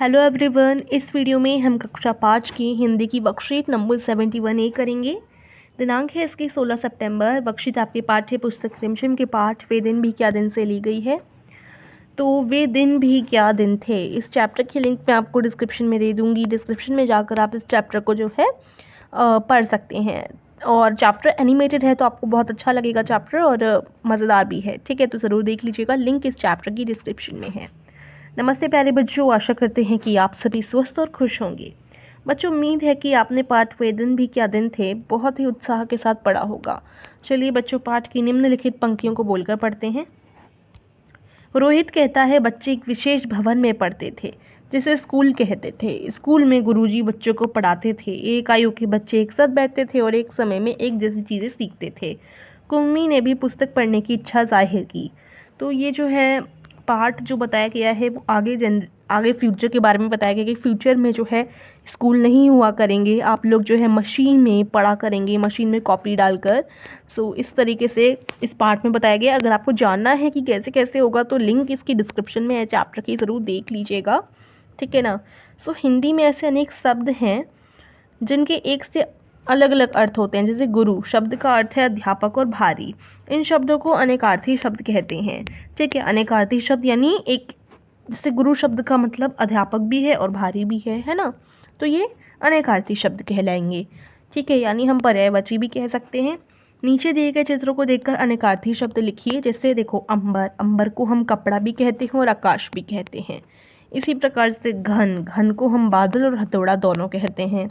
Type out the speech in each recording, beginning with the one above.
Hello everyone, इस video में हम कक्षा 5 की हिंदी की वर्कशीट नंबर 71A करेंगे। दिनांक है इसकी 16 सितंबर। वर्कशीट आपके पाठ्य पुस्तक रिमझिम के पाठ वे दिन भी क्या दिन से ली गई है। तो वे दिन भी क्या दिन थे, इस चैप्टर की लिंक मैं आपको डिस्क्रिप्शन में दे दूँगी। डिस्क्रिप्शन में जाकर आप इस चैप्टर को जो है पढ़ सकते हैं। और चैप्टर एनिमेटेड है तो आपको बहुत अच्छा लगेगा चैप्टर, और मज़ेदार भी है। ठीक है, तो ज़रूर देख लीजिएगा, लिंक इस चैप्टर की डिस्क्रिप्शन में है। नमस्ते प्यारे बच्चों, आशा करते हैं कि आप सभी स्वस्थ और खुश होंगे। बच्चों, उम्मीद है कि आपने पाठ वे दिन भी क्या दिन थे बहुत ही उत्साह के साथ पढ़ा होगा। चलिए बच्चों, पाठ की निम्नलिखित पंक्तियों को बोलकर पढ़ते हैं। रोहित कहता है, बच्चे एक विशेष भवन में पढ़ते थे जिसे स्कूल कहते थे। स्कूल में गुरुजी बच्चों को पढ़ाते थे। एक आयु के बच्चे एक साथ बैठते थे और एक समय में एक जैसी चीज़ें सीखते थे। कुम्मी ने भी पुस्तक पढ़ने की इच्छा जाहिर की। तो ये जो है पार्ट जो बताया गया है वो आगे फ्यूचर के बारे में बताया गया कि फ्यूचर में जो है स्कूल नहीं हुआ करेंगे, आप लोग जो है मशीन में पढ़ा करेंगे, मशीन में कॉपी डालकर। सो इस तरीके से इस पार्ट में बताया गया। अगर आपको जानना है कि कैसे कैसे होगा तो लिंक इसकी डिस्क्रिप्शन में है चैप्टर की, ज़रूर देख लीजिएगा। ठीक है ना। सो हिंदी में ऐसे अनेक शब्द हैं जिनके एक से अलग अलग अर्थ होते हैं। जैसे गुरु शब्द का अर्थ है अध्यापक और भारी। इन शब्दों को अनेकार्थी शब्द कहते हैं। ठीक है, अनेकार्थी शब्द यानी एक, जैसे गुरु शब्द का मतलब अध्यापक भी है और भारी भी है ना। तो ये अनेकार्थी शब्द कहलाएंगे। ठीक है, यानी हम पर्यायवाची भी कह सकते हैं। नीचे दिए गए चित्रों को देखकर अनेकार्थी शब्द लिखिए। जैसे देखो, अंबर, अंबर को हम कपड़ा भी कहते हैं और आकाश भी कहते हैं। इसी प्रकार से घन, घन को हम बादल और हथौड़ा दोनों कहते हैं।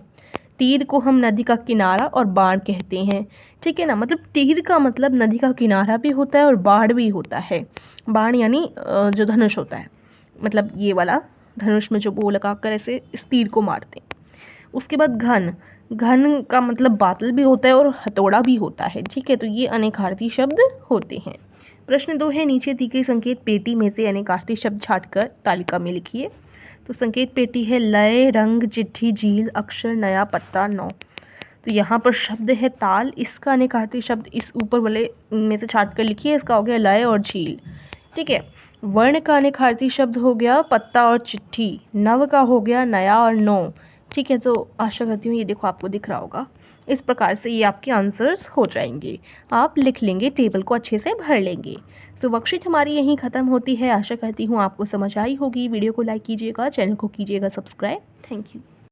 तीर को हम नदी का किनारा और बाढ़ कहते हैं। ठीक है ना, मतलब तीर का मतलब नदी का किनारा भी होता है और बाढ़ भी होता है। बाढ़ यानी जो धनुष होता है, मतलब ये वाला धनुष में जो बो लगाकर ऐसे इस तीर को मारते हैं। उसके बाद घन, घन का मतलब बादल भी होता है और हथौड़ा भी होता है। ठीक है, तो ये अनेकार्थी शब्द होते हैं। प्रश्न 2 है, नीचे दी गई संकेत पेटी में से अनेकार्थी शब्द छांटकर तालिका में लिखिए। तो संकेत पेटी है लय, रंग, चिट्ठी, झील, अक्षर, नया, पत्ता, नौ। तो यहाँ पर शब्द है ताल, इसका अनेकार्थी शब्द इस ऊपर वाले में से छांट कर लिखिए। इसका हो गया लय और झील। ठीक है, वर्ण का अनेकार्थी शब्द हो गया पत्ता और चिट्ठी। नव का हो गया नया और नौ। ठीक है, तो आशा करती हूँ ये देखो आपको दिख रहा होगा। इस प्रकार से ये आपके आंसर्स हो जाएंगे। आप लिख लेंगे, टेबल को अच्छे से भर लेंगे। तो वर्कशीट हमारी यहीं ख़त्म होती है। आशा करती हूँ आपको समझ आई होगी। वीडियो को लाइक कीजिएगा, चैनल को कीजिएगा सब्सक्राइब। Thank you.